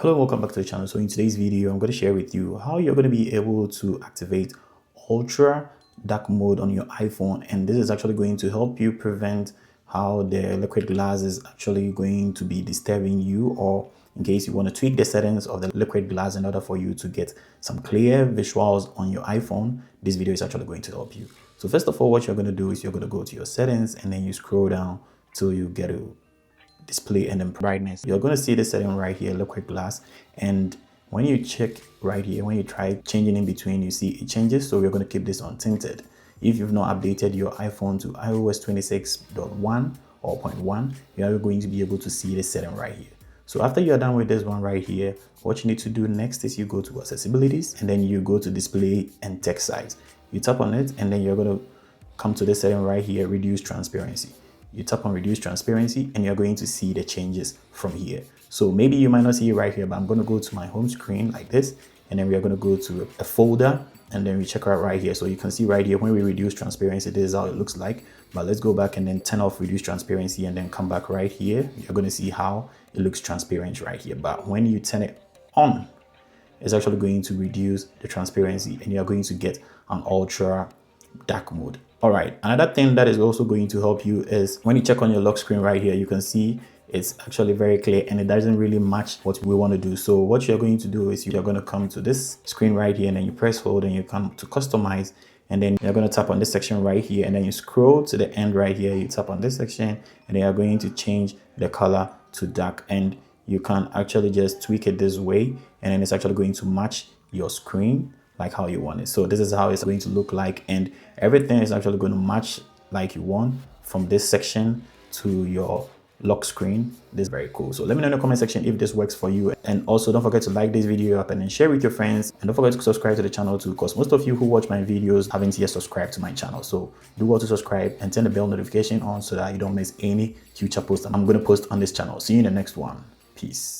Hello, welcome back to the channel. So in today's video, I'm going to share with you how you're going to be able to activate ultra dark mode on your iPhone. And this is actually going to help you prevent how the liquid glass is actually going to be disturbing you, or in case you want to tweak the settings of the liquid glass in order for you to get some clear visuals on your iPhone. This video is actually going to help you. So first of all, what you're going to do is you're going to go to your settings and then you scroll down till you get to display and then brightness. You're going to see the setting right here, liquid glass, and when you check right here, when you try changing in between, you see it changes. So we're going to keep this on tinted. If you've not updated your iPhone to iOS 26.1 or 0.1, you're going to be able to see the setting right here. So after you're done with this one right here, what you need to do next is you go to accessibilities and then you go to display and text size. You tap on it and then you're going to come to this setting right here, reduce transparency. You tap on reduce transparency and you're going to see the changes from here. So maybe you might not see it right here, but I'm going to go to my home screen like this, and then we are going to go to a folder and then we check out right here. So you can see right here, when we reduce transparency, this is how it looks like. But let's go back and then turn off reduce transparency and then come back right here. You're going to see how it looks transparent right here. But when you turn it on, it's actually going to reduce the transparency and you're going to get an ultra dark mode. All right, another thing that is also going to help you is when you check on your lock screen right here, you can see it's actually very clear and it doesn't really match what we want to do. So what you're going to do is you're going to come to this screen right here and then you press hold and you come to customize, and then you're going to tap on this section right here and then you scroll to the end right here, you tap on this section and then you're going to change the color to dark, and you can actually just tweak it this way and then it's actually going to match your screen like how you want it. So this is how it's going to look like, and everything is actually going to match like you want from this section to your lock screen. This is very cool. So let me know in the comment section if this works for you, and also don't forget to like this video up and then share with your friends, and don't forget to subscribe to the channel too, because most of you who watch my videos haven't yet subscribed to my channel. So do well to subscribe and turn the bell notification on so that you don't miss any future posts I'm going to post on this channel. See you in the next one. Peace.